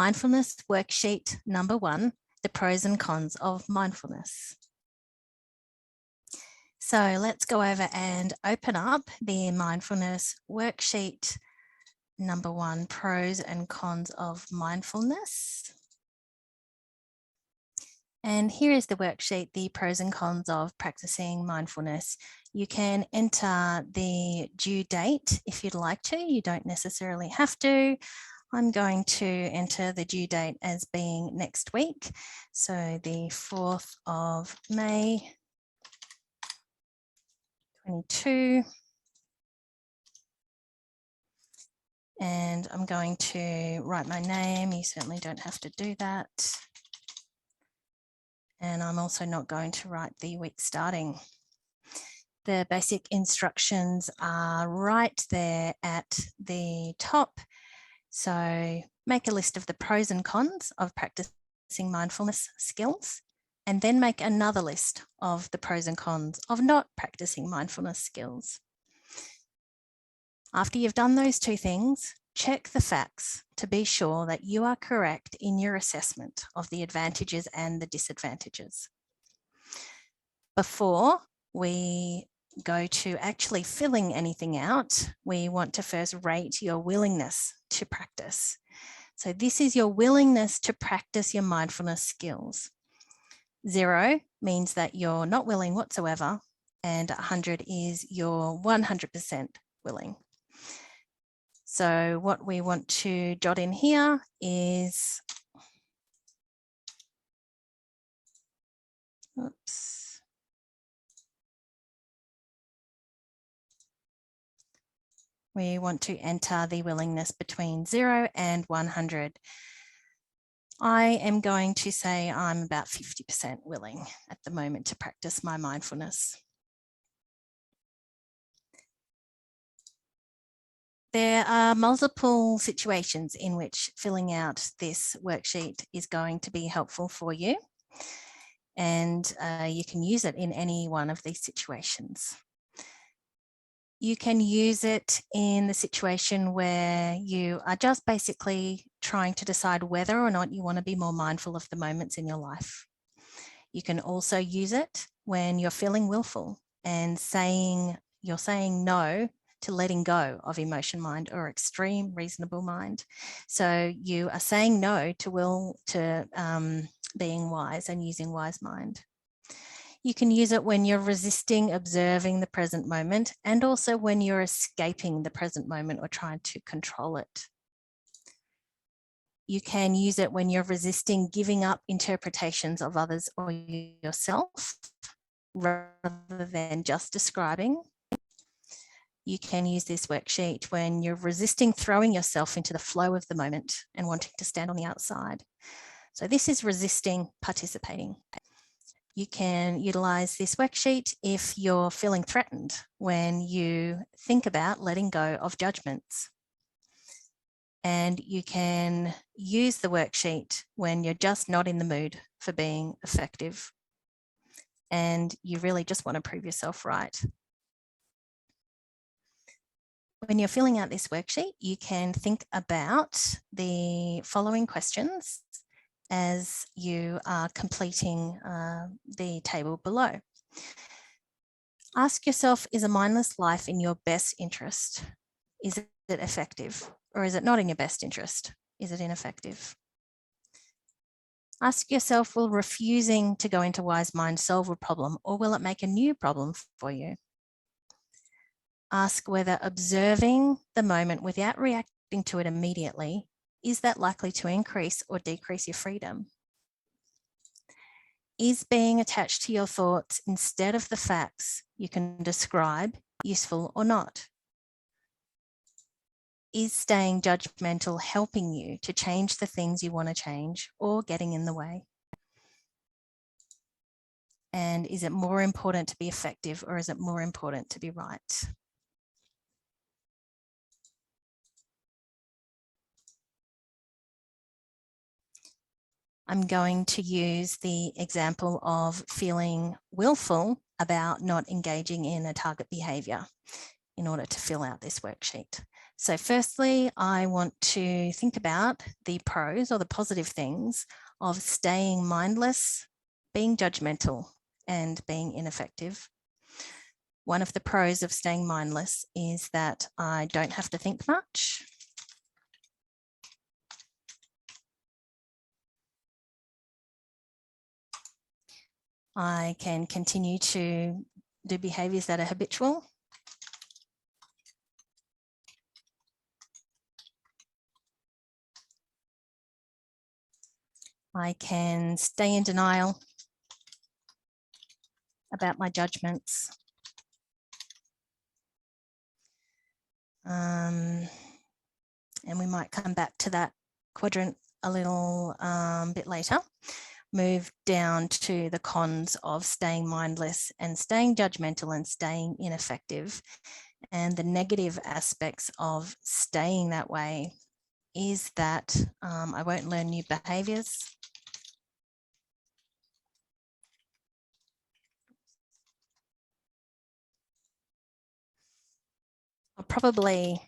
mindfulness worksheet number 1, the pros and cons of mindfulness. So let's go over and open up the mindfulness worksheet number 1, pros and cons of mindfulness. And here is the worksheet, the pros and cons of practicing mindfulness. You can enter the due date if you'd like to. You don't necessarily have to. I'm going to enter the due date as being next week. So the 4th of May, 22. And I'm going to write my name. You certainly don't have to do that. And I'm also not going to write the week starting. The basic instructions are right there at the top. So make a list of the pros and cons of practicing mindfulness skills, and then make another list of the pros and cons of not practicing mindfulness skills. After you've done those two things, check the facts to be sure that you are correct in your assessment of the advantages and the disadvantages. Before we go to actually filling anything out, we want to first rate your willingness to practice. So this is your willingness to practice your mindfulness skills. 0 means that you're not willing whatsoever, and 100 is you're 100% willing. So what we want to jot in here is, oops. We want to enter the willingness between 0 and 100. I am going to say I'm about 50% willing at the moment to practice my mindfulness. There are multiple situations in which filling out this worksheet is going to be helpful for you, and you can use it in any one of these situations. You can use it in the situation where you are just basically trying to decide whether or not you want to be more mindful of the moments in your life. You can also use it when you're feeling willful and you're saying no to letting go of emotion mind or extreme reasonable mind. So you are saying no to being wise and using wise mind. You can use it when you're resisting observing the present moment, and also when you're escaping the present moment or trying to control it. You can use it when you're resisting giving up interpretations of others or yourself rather than just describing. You can use this worksheet when you're resisting throwing yourself into the flow of the moment and wanting to stand on the outside. So this is resisting participating. You can utilize this worksheet if you're feeling threatened when you think about letting go of judgments. And you can use the worksheet when you're just not in the mood for being effective and you really just want to prove yourself right. When you're filling out this worksheet, you can think about the following questions as you are completing the table below. Ask yourself, is a mindless life in your best interest? Is it effective? Or is it not in your best interest? Is it ineffective? Ask yourself, will refusing to go into wise mind solve a problem, or will it make a new problem for you? Ask whether observing the moment without reacting to it immediately, is that likely to increase or decrease your freedom? Is being attached to your thoughts instead of the facts you can describe useful or not? Is staying judgmental helping you to change the things you want to change or getting in the way? And is it more important to be effective, or is it more important to be right? I'm going to use the example of feeling willful about not engaging in a target behaviour in order to fill out this worksheet. So firstly, I want to think about the pros or the positive things of staying mindless, being judgmental, and being ineffective. One of the pros of staying mindless is that I don't have to think much. I can continue to do behaviours that are habitual. I can stay in denial about my judgments. And we might come back to that quadrant a little bit later. Move down to the cons of staying mindless and staying judgmental and staying ineffective. And the negative aspects of staying that way is that I won't learn new behaviours. I'll probably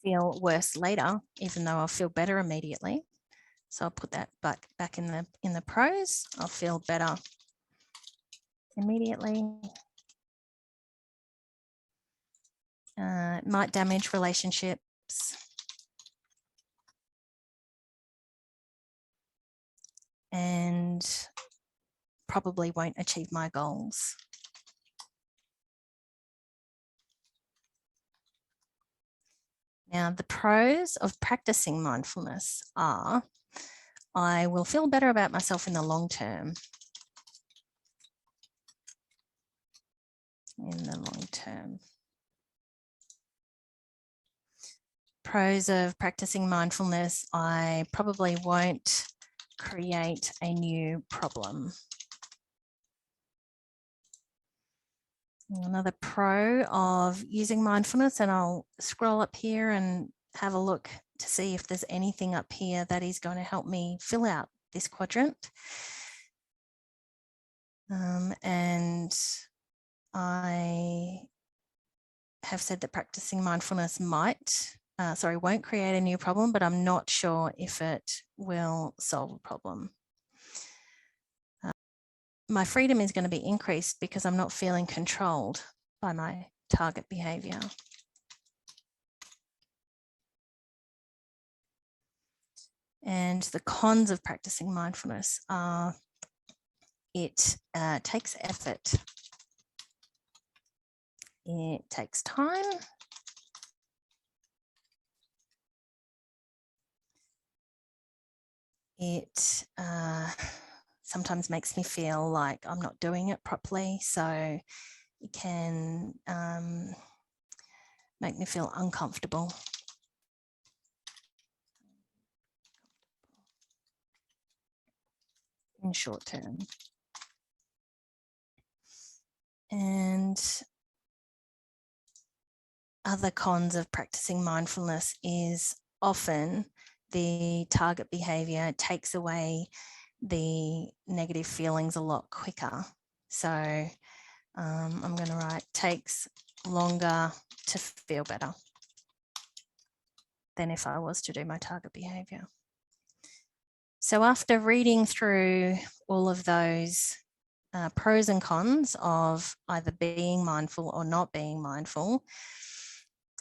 feel worse later, even though I'll feel better immediately. So I'll put that back in the pros. I'll feel better immediately. It might damage relationships. And probably won't achieve my goals. Now, the pros of practicing mindfulness are I will feel better about myself in the long term. Pros of practicing mindfulness, I probably won't create a new problem. Another pro of using mindfulness, and I'll scroll up here and have a look to see if there's anything up here that is going to help me fill out this quadrant. And I have said that practicing mindfulness won't create a new problem, but I'm not sure if it will solve a problem. My freedom is going to be increased because I'm not feeling controlled by my target behavior. And the cons of practicing mindfulness are it takes effort. It takes time. It sometimes makes me feel like I'm not doing it properly. So it can make me feel uncomfortable. In short term. And other cons of practicing mindfulness is often the target behavior takes away the negative feelings a lot quicker. So I'm going to write takes longer to feel better than if I was to do my target behavior. So after reading through all of those pros and cons of either being mindful or not being mindful,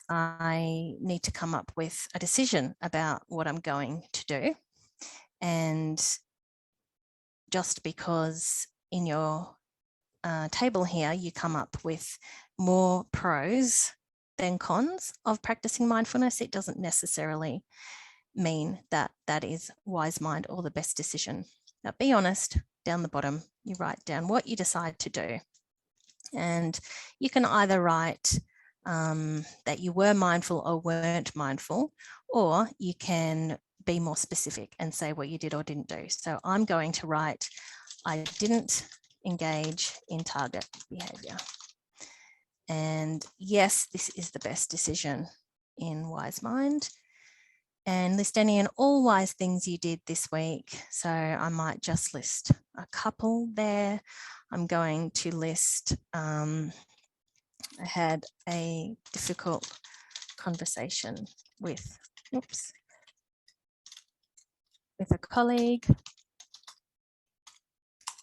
I need to come up with a decision about what I'm going to do. And just because in your table here, you come up with more pros than cons of practicing mindfulness, it doesn't necessarily mean that that is wise mind or the best decision. Now, be honest, down the bottom, you write down what you decide to do. And you can either write that you were mindful or weren't mindful, or you can be more specific and say what you did or didn't do. So I'm going to write, I didn't engage in target behavior. And yes, this is the best decision in wise mind. And list any and all wise things you did this week. So I might just list a couple there. I'm going to list, I had a difficult conversation with, with a colleague.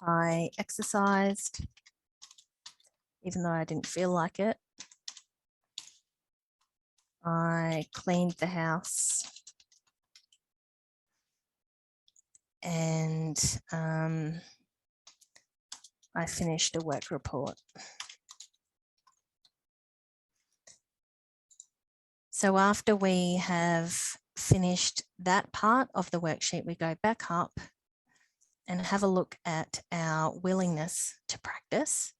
I exercised, even though I didn't feel like it. I cleaned the house. And I finished a work report. So after we have finished that part of the worksheet, we go back up and have a look at our willingness to practice.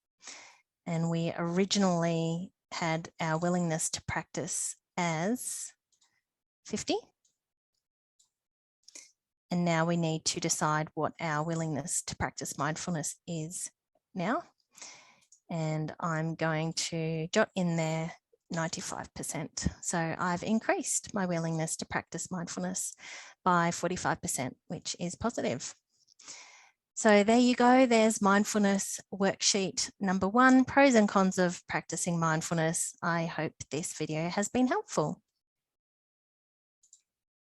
And we originally had our willingness to practice as 50. And now we need to decide what our willingness to practice mindfulness is now. And I'm going to jot in there 95%. So I've increased my willingness to practice mindfulness by 45%, which is positive. So there you go. There's mindfulness worksheet number 1, pros and cons of practicing mindfulness. I hope this video has been helpful.